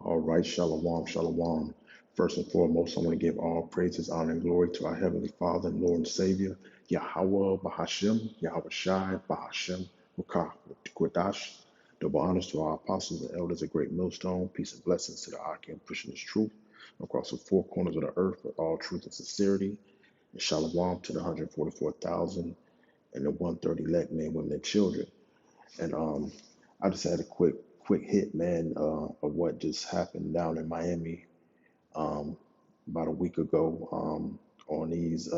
All right, shalom, shalom. First and foremost, I want to give all praises, honor, and glory to our Heavenly Father and Lord and Savior, Yahweh Bahashem, Yahweh Shai Bahashem, Mukah, Kwadash. Double honors to our apostles and elders, a great millstone. Peace and blessings to the Akim pushing this truth across the four corners of the earth with all truth and sincerity. And shalom to the 144,000 and the 130 elect men, women, and children. And I just had a quick hit, man, of what just happened down in Miami um, about a week ago on these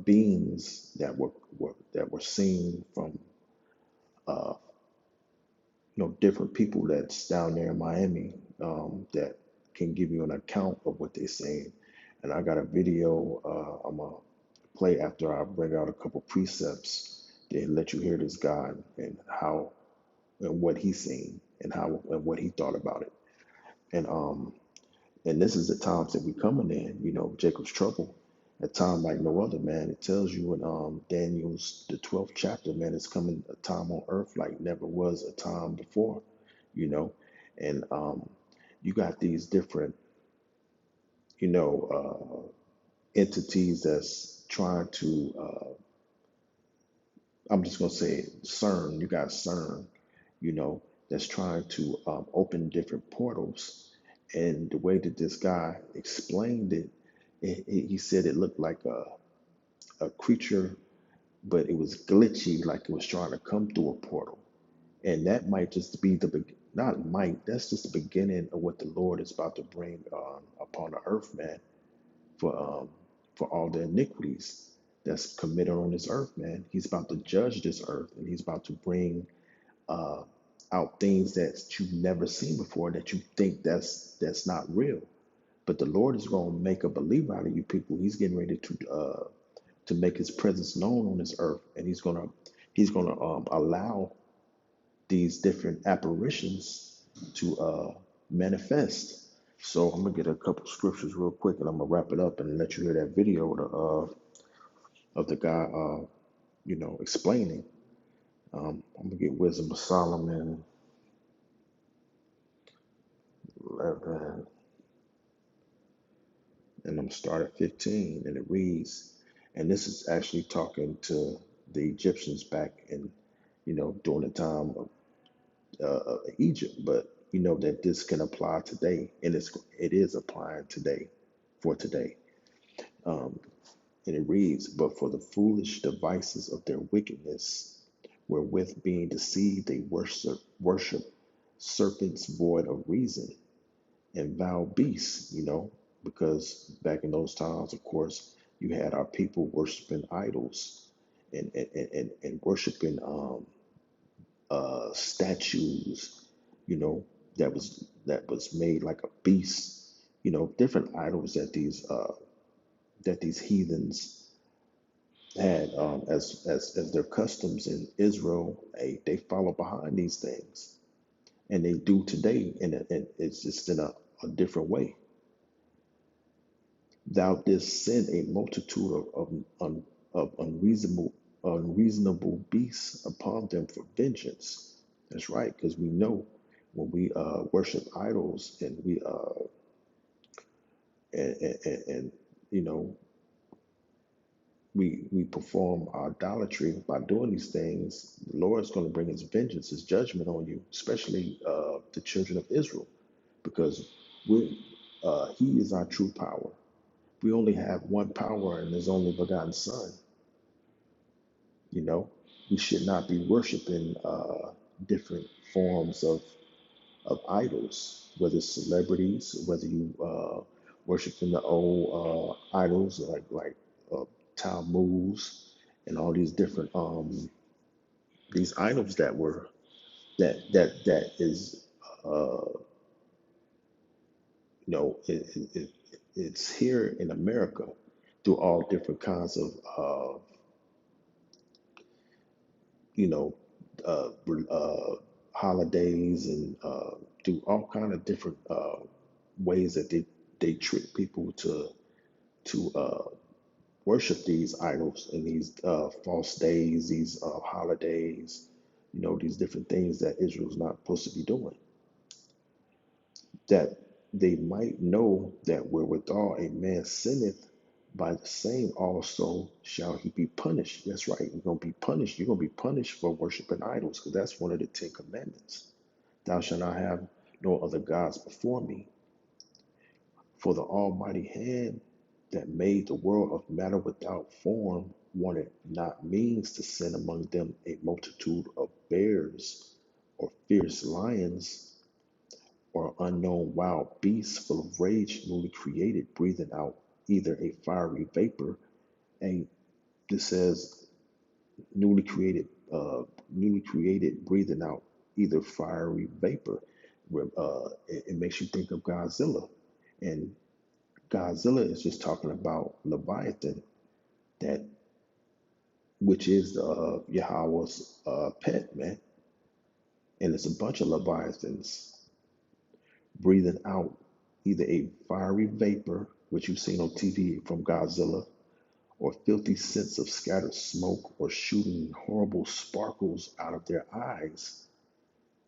beings that were seen from uh, different people that's down there in Miami that can give you an account of what they're saying. And I got a video I'm gonna play after I bring out a couple precepts. They let you hear this guy and how and what he's seen and how and what he thought about it. And this is the times that we coming in, Jacob's trouble. A time like no other, man. It tells you in Daniel's the 12th chapter, man, it's coming a time on earth like never was a time before, you know. And you got these different, you know, entities that's trying to I'm just gonna say it, CERN, you got CERN, you know, that's trying to open different portals. And the way that this guy explained it, he said it looked like a creature, but it was glitchy, like it was trying to come through a portal. And that might just be not might, that's just the beginning of what the Lord is about to bring upon the earth, man, for um, for all the iniquities that's committed on this earth, man. He's about to judge this earth, and he's about to bring uh, out things that you've never seen before that you think that's not real. But the Lord is going to make a believer out of you people. He's getting ready to make His presence known on this earth, and He's gonna allow these different apparitions to manifest. So I'm gonna get a couple scriptures real quick, and I'm gonna wrap it up and let you hear that video of the guy, explaining. I'm gonna get Wisdom of Solomon 11, and I'm gonna start at 15, and it reads, and this is actually talking to the Egyptians back in, during the time of Egypt, but we know that this can apply today, and it is applying today for today. Um, and it reads, "But for the foolish devices of their wickedness, wherewith being deceived they worship serpents void of reason and vile beasts." Because back in those times, of course, you had our people worshiping idols and worshiping statues, you know, that was made like a beast, different idols that these heathens had as their customs in Israel. They follow behind these things, and they do today, and it's just in a different way. Thou didst send a multitude of unreasonable beasts upon them for vengeance. That's right, because we know when we worship idols and we and you know we perform our idolatry by doing these things, the Lord's going to bring His vengeance, His judgment on you, especially the children of Israel, because we He is our true power. We only have one power and His only begotten Son. You know, we should not be worshiping different forms of idols, whether it's celebrities, whether you worshiping the old idols like uh, Tammuz and all these different these idols that is uh, it's here in America through all different kinds of you know, holidays and do all kind of different ways that they trick people to worship these idols and these false days, these holidays, these different things that Israel's not supposed to be doing. that they might know that wherewithal a man sinneth, by the same also shall he be punished. That's right. You're going to be punished. You're going to be punished for worshiping idols, because that's one of the Ten Commandments. Thou shalt not have no other gods before me. For the almighty hand that made the world of matter without form wanted not means to send among them a multitude of bears or fierce lions or unknown wild beasts full of rage, newly created, breathing out either a fiery vapor, and this says newly created, breathing out either fiery vapor. It makes you think of Godzilla, and Godzilla is just talking about Leviathan, that which is the Yahweh's pet, man, and it's a bunch of Leviathans breathing out either a fiery vapor, which you've seen on TV from Godzilla, or filthy scents of scattered smoke, or shooting horrible sparkles out of their eyes.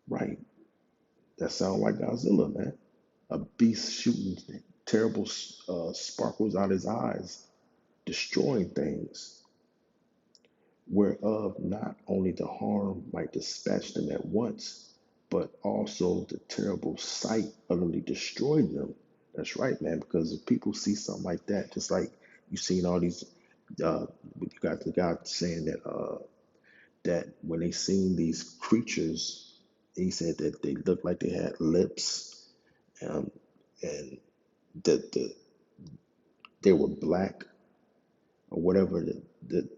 Right, that sounds like Godzilla, man. A beast shooting terrible sparkles out his eyes, destroying things, whereof not only the harm might dispatch them at once, but also the terrible sight utterly destroyed them. That's right, man, because if people see something like that, just like you've seen all these, you got the guy saying that when they seen these creatures, he said that they looked like they had lips, um, and that they were black or whatever. The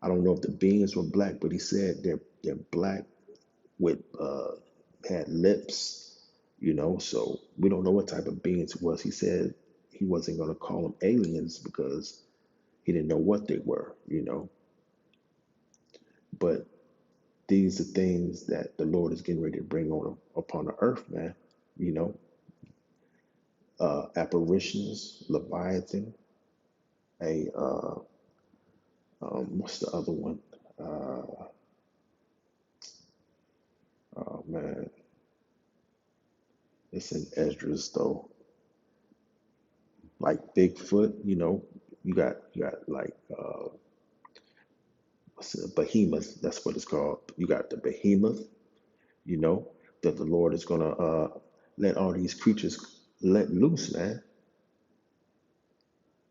I don't know if the beings were black, but he said they're black with had lips, So we don't know what type of beings it was. He said he wasn't going to call them aliens because he didn't know what they were. But these are things that the Lord is getting ready to bring on upon the earth, man. You know, Apparitions, Leviathan, a what's the other one? Uh, oh man, it's in Esdras though. Like Bigfoot, you got like what's it, behemoth. That's what it's called. You got the behemoth. You know that the Lord is gonna let all these creatures let loose, man.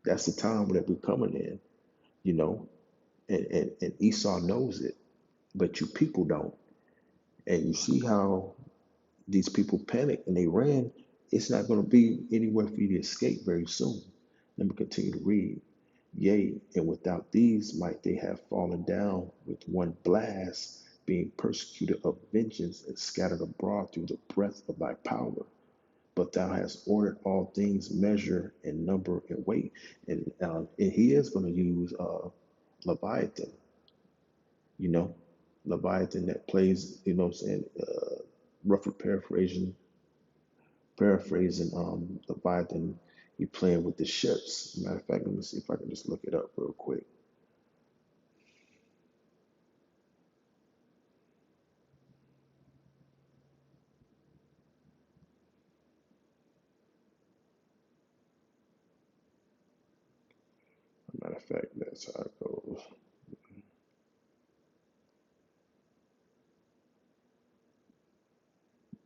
That's the time that we're coming in. You know, and Esau knows it, but you people don't. And you see how these people panicked and they ran. It's not going to be anywhere for you to escape very soon. Let me continue to read. Yea, and without these might they have fallen down with one blast, being persecuted of vengeance and scattered abroad through the breath of thy power. But thou hast ordered all things, measure and number and weight. And he is going to use Leviathan, you know, Leviathan that plays, what I'm saying, roughly paraphrasing Leviathan, he playing with the ships. Matter of fact, let me see if I can just look it up real quick. Matter of fact, that's how it goes.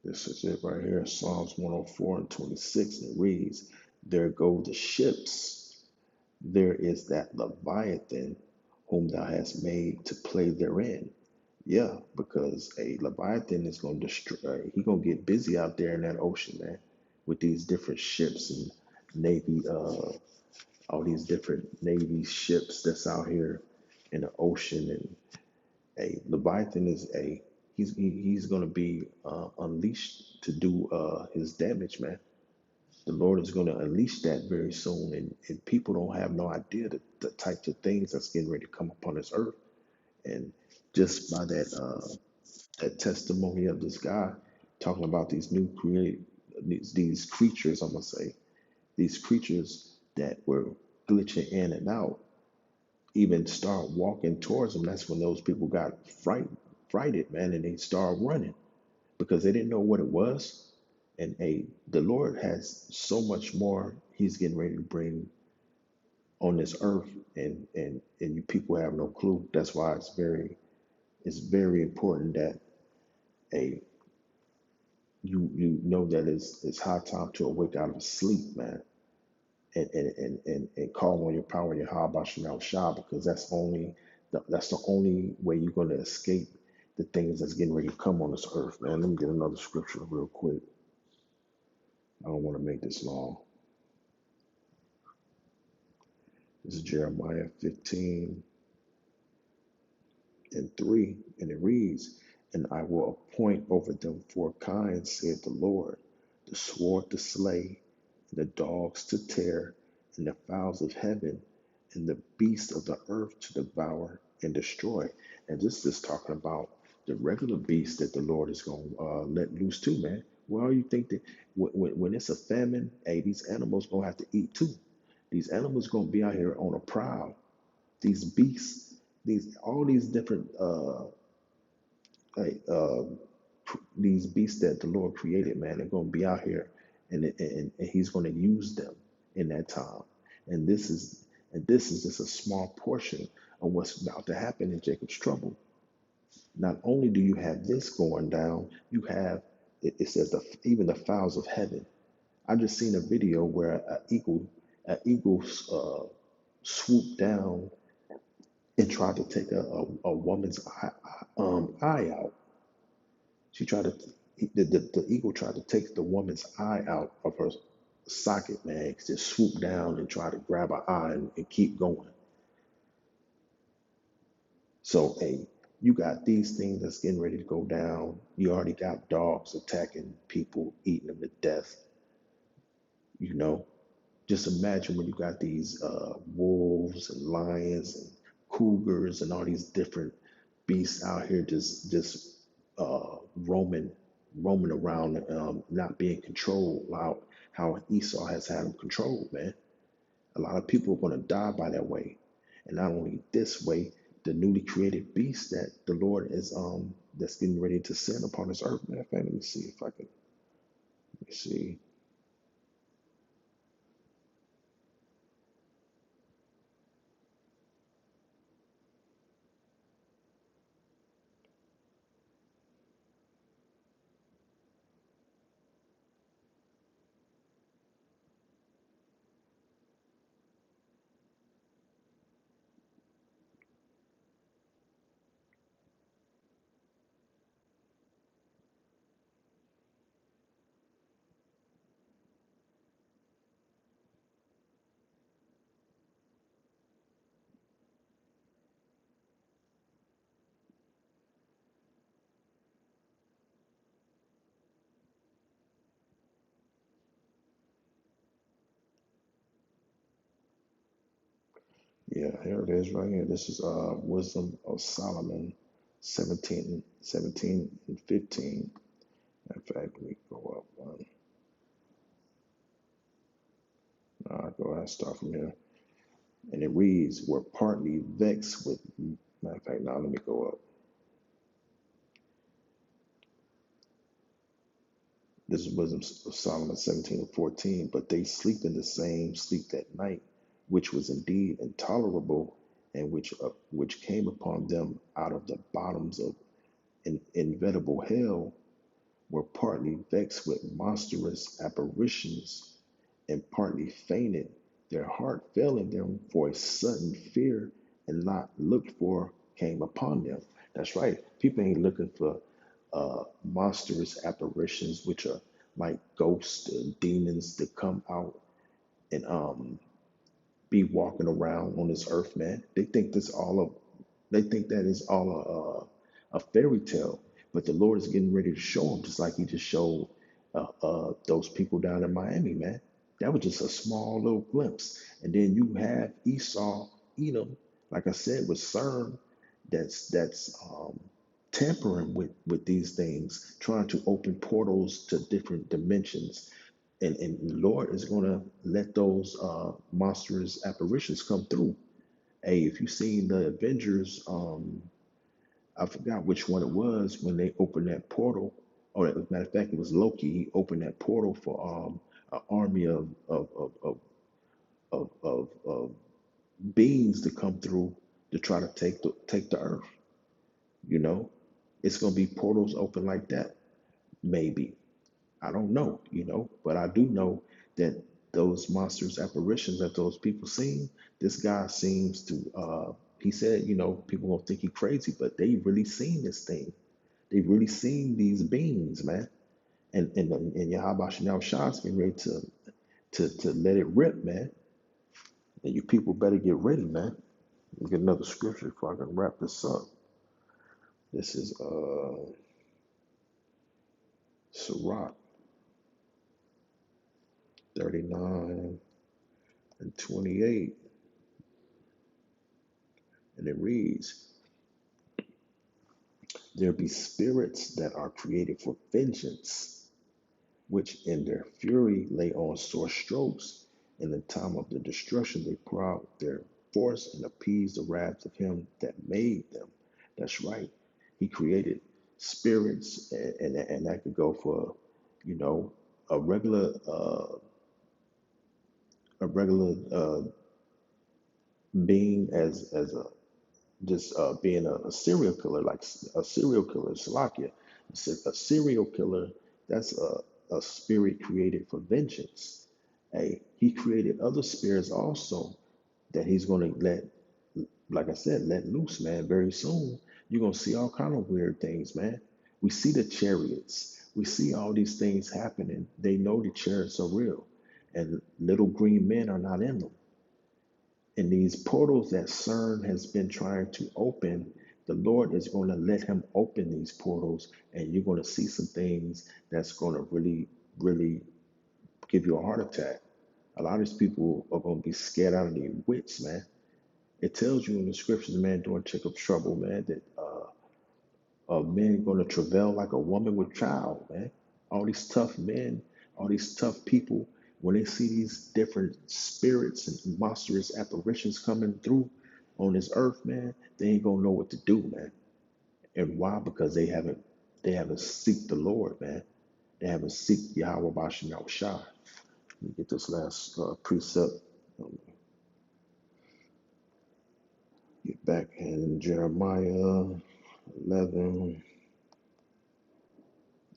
This is it right here, Psalms 104 and 26. And it reads, there go the ships, there is that Leviathan whom thou hast made to play therein. Yeah, because a Leviathan is going to destroy. He's going to get busy out there in that ocean, man, with these different ships and navy, all these different navy ships that's out here in the ocean. And a Leviathan is he's going to be unleashed to do his damage, man. The Lord is going to unleash that very soon, and people don't have no idea the types of things that's getting ready to come upon this earth. And just by that testimony of this guy talking about these new create these creatures, I'm gonna say these creatures that were glitching in and out, even start walking towards them. That's when those people got frightened, man, and they started running because they didn't know what it was. And the Lord has so much more He's getting ready to bring on this earth, and you people have no clue. That's why it's very important that a you know that it's high time to awake out of sleep, man, and call on your power and your Habashim Shah, because that's the only way you're going to escape the things that's getting ready to come on this earth, man. Let me get another scripture real quick. I don't want to make this long. This is Jeremiah 15:3, and it reads, "And I will appoint over them 4 kinds, saith the Lord, the sword to slay, and the dogs to tear, and the fowls of heaven, and the beasts of the earth to devour and destroy." And this is talking about the regular beasts that the Lord is going to let loose too, man. Well, you think that when it's a famine, hey, these animals going to have to eat too. These animals going to be out here on a prowl. These beasts, all these different like, these beasts that the Lord created, man, they're going to be out here, and He's going to use them in that time. And this is just a small portion of what's about to happen in Jacob's trouble. Not only do you have this going down, you have it says even the fowls of heaven. I just seen a video where an eagle swooped down and tried to take a woman's eye out. She tried to, the eagle tried to take the woman's eye out of her socket, man. Just swoop down and try to grab her eye and keep going. So, hey, you got these things that's getting ready to go down. You already got dogs attacking people, eating them to death. You know, just imagine when you got these wolves and lions and cougars and all these different beasts out here just roaming around, not being controlled. How Esau has had them controlled, man. A lot of people are going to die by that way, and not only this way, the newly created beast that the Lord is that's getting ready to send upon this earth. Man, let me see if I can. Let me see. Yeah, here it is right here. This is Wisdom of Solomon 17 and 15. In fact, let me go up one. I'll go ahead and start from here. And it reads, "We're partly vexed with," matter of fact, now let me go up. This is Wisdom of Solomon 17 and 14. "But they sleep in the same sleep that night, which was indeed intolerable, and which came upon them out of the bottoms of an inevitable hell, were partly vexed with monstrous apparitions, and partly fainted, their heart failing them, for a sudden fear and not looked for came upon them." That's right. People ain't looking for monstrous apparitions, which are like ghosts and demons that come out and be walking around on this earth, man. They think that is all a fairy tale, but the Lord is getting ready to show them, just like He just showed those people down in Miami, man. That was just a small little glimpse, and then you have Esau, Edom, like I said, with CERN, that's tampering with these things, trying to open portals to different dimensions, and the Lord is going to let those monstrous apparitions come through. Hey, if you seen the Avengers, I forgot which one it was when they opened that portal Oh, as a matter of fact, it was Loki. He opened that portal for an army of beings to come through to try to take the earth. You know, it's gonna be portals open like that. Maybe, I don't know. But I do know that those monstrous apparitions that those people seen, this guy seems to. He said, people gonna think he crazy, but they really seen this thing. They really seen these beings, man. And Yahweh Shem Shah's getting ready to let it rip, man. And you people better get ready, man. Let me get another scripture before I can wrap this up. This is Sirach 39 and 28. And it reads, there be spirits that are created for vengeance, which in their fury lay on sore strokes. In the time of the destruction, they pour out their force and appease the wrath of him that made them. That's right. He created spirits, and that could go for, a regular being as a just being a serial killer, like a serial killer, Salakia. A serial killer, that's a spirit created for vengeance. Hey, he created other spirits also that he's going to let, like I said, let loose, man. Very soon, you're going to see all kind of weird things, man. We see the chariots. We see all these things happening. They know the chariots are real, and little green men are not in them. And these portals that CERN has been trying to open, the Lord is going to let him open these portals, and you're going to see some things that's going to really, really give you a heart attack. A lot of these people are going to be scared out of their wits, man. It tells you in the scriptures, man, during check of trouble, man, that men going to travail like a woman with child, man. All these tough men, all these tough people, when they see these different spirits and monstrous apparitions coming through on this earth, man, they ain't gonna know what to do, man. And why? Because they haven't seeked the Lord, man. They haven't seeked Yahweh Bashim Yahushua. Let me get this last precept. Get back in Jeremiah 11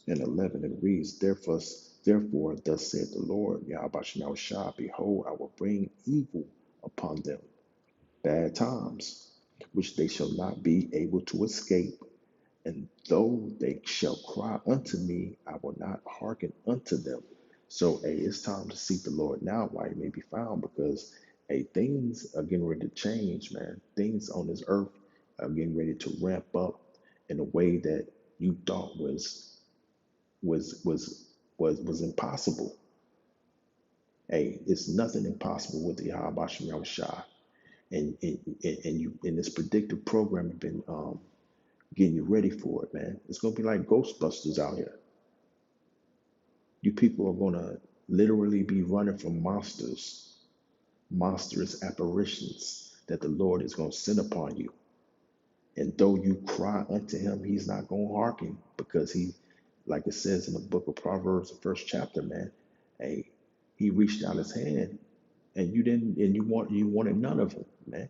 and 11. It reads, therefore, thus saith the Lord, Yahweh Shah, behold, I will bring evil upon them, bad times, which they shall not be able to escape. And though they shall cry unto me, I will not hearken unto them. So, hey, it's time to seek the Lord now while he may be found, because, hey, things are getting ready to change, man. Things on this earth are getting ready to ramp up in a way that you thought was impossible. Hey, it's nothing impossible with the Yahweh Shem Yahushua. And you in this predictive program have been getting you ready for it, man. It's gonna be like Ghostbusters out here. You people are gonna literally be running from monstrous apparitions that the Lord is gonna send upon you. And though you cry unto him, he's not gonna hearken, because he, like it says in the book of Proverbs, the first chapter, man. Hey, he reached out his hand, and you didn't, and you wanted none of him, man.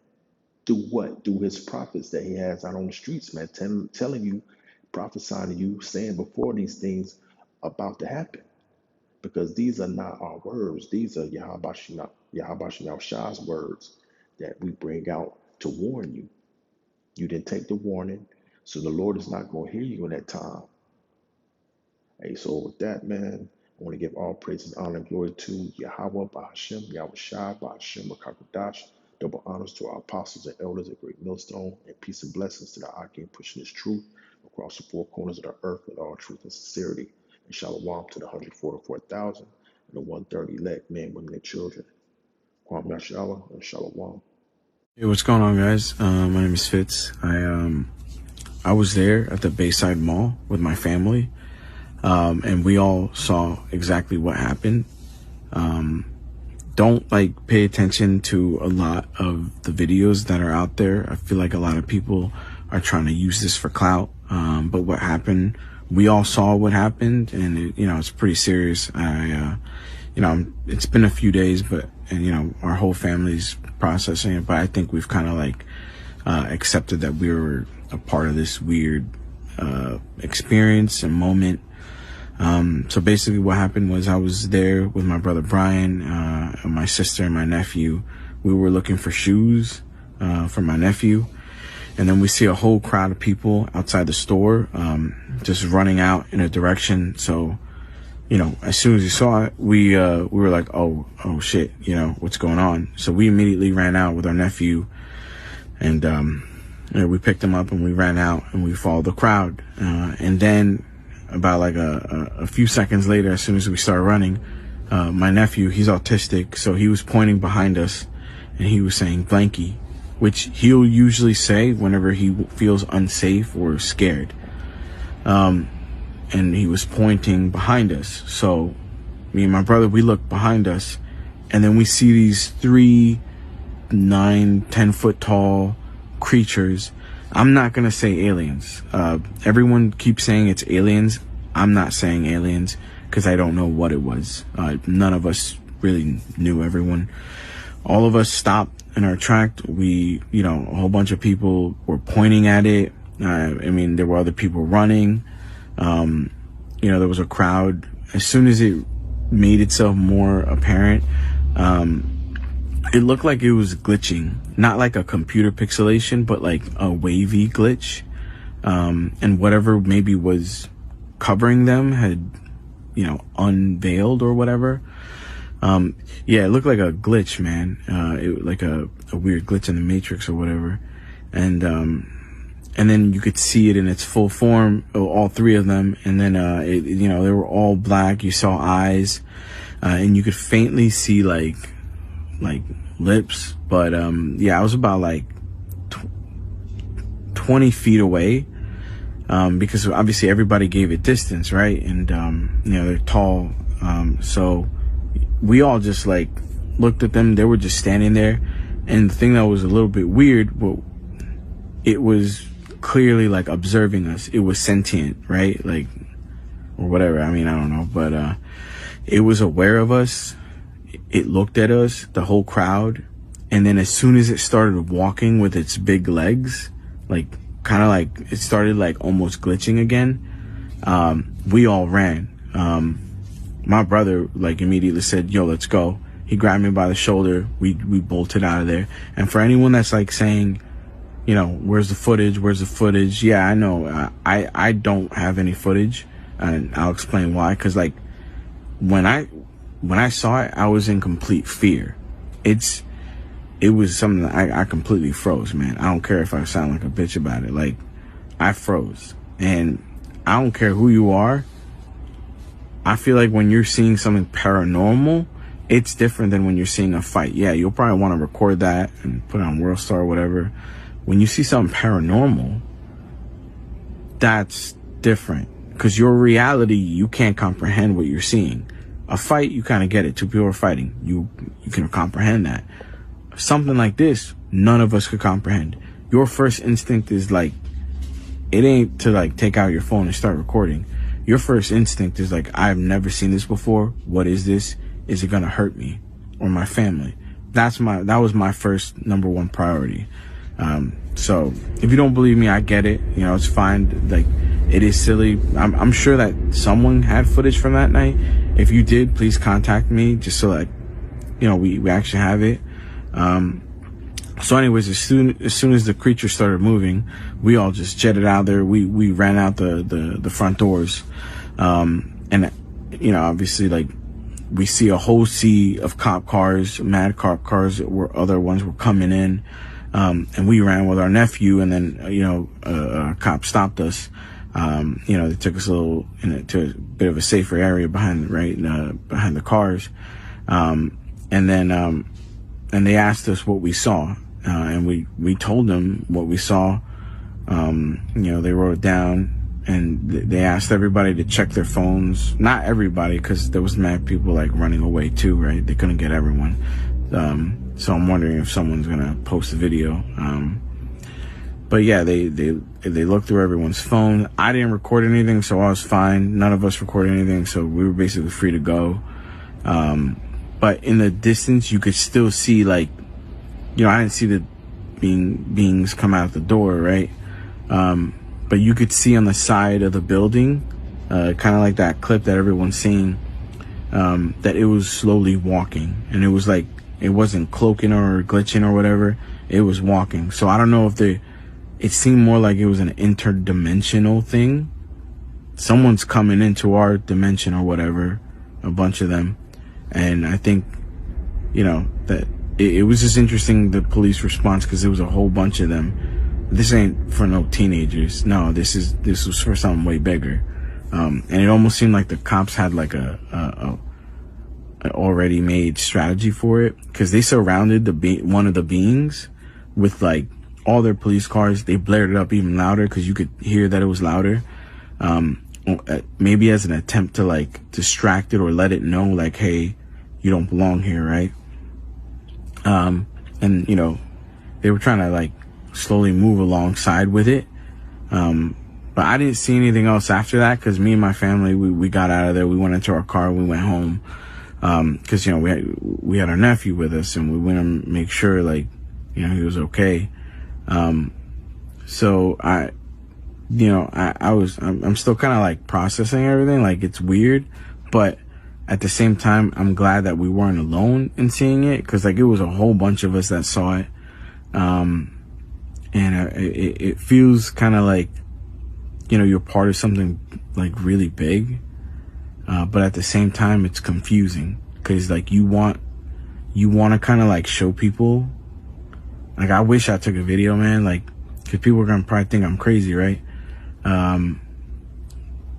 Through what? Through his prophets that he has out on the streets, man, telling you, prophesying to you, saying before these things about to happen. Because these are not our words. These are Yahweh Shah's words that we bring out to warn you. You didn't take the warning, so the Lord is not going to hear you in that time. Hey, so with that, man, I want to give all praises, honor, and glory to Yahweh, Bahashem, Yahweh Shai, Bahashem, Makakodash. Double honors to our apostles and elders at Great Millstone, and peace and blessings to the Akim pushing this truth across the four corners of the earth with all truth and sincerity. And shalom to the 144,000 and the 130 elect men, women, and children. Kwam Yashala and shalom. Hey, what's going on, guys? My name is Fitz. I was there at the Bayside Mall with my family, and we all saw exactly what happened. Don't pay attention to a lot of the videos that are out there. I feel like a lot of people are trying to use this for clout. But what happened we all saw what happened, and it's pretty serious. It's been a few days, and our whole family's processing it, but I think we've kind of like accepted that we were a part of this weird experience and moment. So basically what happened was I was there with my brother Brian, and my sister and my nephew. We were looking for shoes for my nephew, and then we see a whole crowd of people outside the store, just running out in a direction. So, as soon as we saw it, we were like, oh shit, what's going on? So we immediately ran out with our nephew, and we picked him up and we ran out and we followed the crowd. And then about like a few seconds later, as soon as we started running, my nephew, he's autistic, so he was pointing behind us and he was saying blanky, which he'll usually say whenever he feels unsafe or scared. And he was pointing behind us. So me and my brother, we look behind us, and then we see these 3 9-10 foot tall creatures. I'm not gonna say aliens. Everyone keeps saying it's aliens. I'm not saying aliens because I don't know what it was. None of us really knew. Everyone, all of us stopped in our track. We, a whole bunch of people were pointing at it. There were other people running. There was a crowd. As soon as it made itself more apparent, it looked like it was glitching, not like a computer pixelation, but like a wavy glitch. And whatever maybe was covering them had, unveiled or whatever. It looked like a glitch, man. It like a weird glitch in the Matrix or whatever. And then you could see it in its full form, all 3 of them. And then, they were all black. You saw eyes, and you could faintly see like lips. But, I was about like 20 feet away. Because obviously everybody gave it distance, right? And, they're tall. So we all just like looked at them. They were just standing there. And the thing that was a little bit weird, well, it was clearly like observing us. It was sentient, right? Like, or whatever. I don't know, but, it was aware of us. It looked at us, the whole crowd. And then as soon as it started walking with its big legs, like kind of like it started like almost glitching again, we all ran. My brother like immediately said, yo, let's go. He grabbed me by the shoulder. We bolted out of there. And for anyone that's like saying, where's the footage? Yeah, I know. I don't have any footage, and I'll explain why. Cause like when I saw it, I was in complete fear. It was something that I completely froze, man. I don't care if I sound like a bitch about it. Like, I froze. And I don't care who you are. I feel like when you're seeing something paranormal, it's different than when you're seeing a fight. Yeah, you'll probably want to record that and put it on WorldStar or whatever. When you see something paranormal, that's different. Because your reality, you can't comprehend what you're seeing. A fight, you kind of get it. 2 people are fighting. You can comprehend that. Something like this, none of us could comprehend. Your first instinct is like, it ain't to like take out your phone and start recording. Your first instinct is like, I've never seen this before. What is this? Is it gonna hurt me or my family? That was my first #1 priority. So if you don't believe me, I get it. It's fine. Like, it is silly. I'm sure that someone had footage from that night. If you did, please contact me just so that, we actually have it. So anyways, as soon as the creature started moving, we all just jetted out there. We ran out the front doors. And obviously like we see a whole sea of cop cars, mad cop cars, where other ones were coming in. And we ran with our nephew, and then, a cop stopped us. They took us a little to a bit of a safer area behind the cars. And they asked us what we saw. And we told them what we saw. They wrote it down, and they asked everybody to check their phones. Not everybody, because there was mad people like running away too, right? They couldn't get everyone. So I'm wondering if someone's gonna post a video. But yeah, they looked through everyone's phone. I didn't record anything, so I was fine. None of us recorded anything, so we were basically free to go. But in the distance, you could still see, like, you know, I didn't see the beings come out the door, right? But you could see on the side of the building, kind of like that clip that everyone's seeing, that it was slowly walking, and it was like, it wasn't cloaking or glitching or whatever. It was walking. So I don't know if it seemed more like it was an interdimensional thing. Someone's coming into our dimension or whatever, a bunch of them. And I think, you know, that it was just interesting, the police response, because there was a whole bunch of them. This ain't for no teenagers. No, this was for something way bigger. And it almost seemed like the cops had like a already made strategy for it, because they surrounded one of the beings with like all their police cars. They blared it up even louder because you could hear that it was louder. Maybe as an attempt to like distract it or let it know like, hey, you don't belong here, right? And you know, they were trying to like slowly move alongside with it. But I didn't see anything else after that, because me and my family, we got out of there. We went into our car. We went home. Cause, you know, we had our nephew with us, and we went to make sure, like, you know, he was okay. So I'm still kind of like processing everything. Like, it's weird, but at the same time, I'm glad that we weren't alone in seeing it, cause like it was a whole bunch of us that saw it. And it feels kind of like, you know, you're part of something like really big. But at the same time, it's confusing, because like you want to kind of like show people. Like, I wish I took a video, man, like, because people are gonna probably think I'm crazy, right?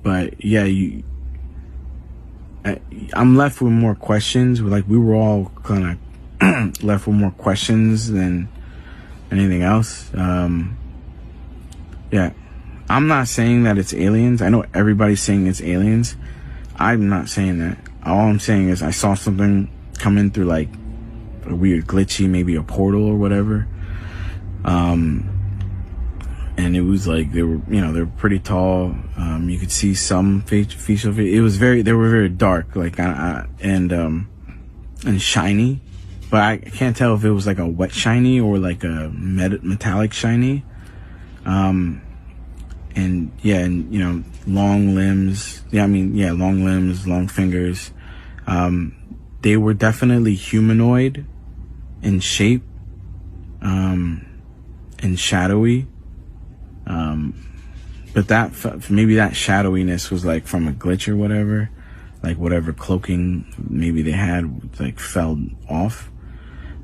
But yeah, I'm left with more questions. Like, we were all kind of left with more questions than anything else. Yeah, I'm not saying that it's aliens. I know everybody's saying it's aliens. I'm not saying that. All I'm saying is I saw something come in through like a weird glitchy, maybe a portal or whatever. And it was like, they were pretty tall. You could see some facial. They were very dark, like, and shiny, but I can't tell if it was like a wet shiny or like a metallic shiny. And yeah, and you know, long limbs. Long limbs, long fingers. They were definitely humanoid in shape, and shadowy. But maybe that shadowiness was like from a glitch or whatever, like whatever cloaking maybe they had like fell off.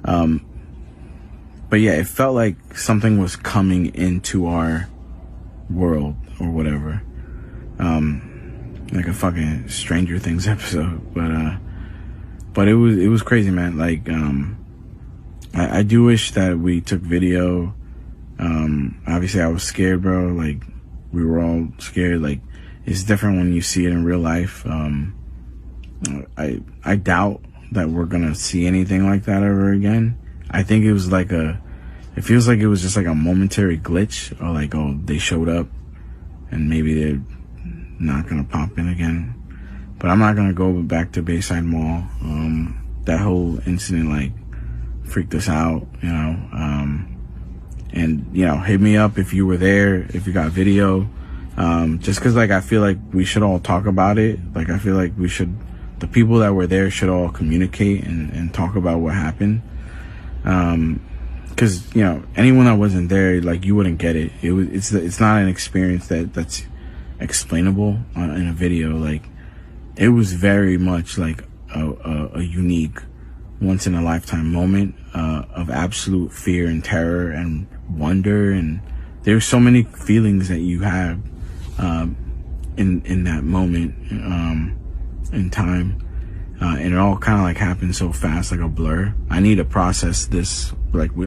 But yeah, it felt like something was coming into our world or whatever, like a fucking Stranger Things episode. But it was crazy, man. Like, I do wish that we took video. Obviously I was scared, bro. Like, we were all scared. Like, it's different when you see it in real life. I doubt that we're gonna see anything like that ever again. I think it was like it feels like it was just like a momentary glitch, or like, oh, they showed up and maybe they're not gonna pop in again. But I'm not gonna go back to Bayside Mall. That whole incident like freaked us out, you know. And you know, hit me up if you were there, if you got video. Just cause like I feel like we should all talk about it. Like, I feel like the people that were there should all communicate and talk about what happened. Cause you know, anyone that wasn't there, like, you wouldn't get it. It's not an experience that's explainable in a video. Like, it was very much like a unique, once in a lifetime moment of absolute fear and terror and wonder, and there's so many feelings that you have in that moment in time, and it all kind of like happened so fast, like a blur. I need to process this like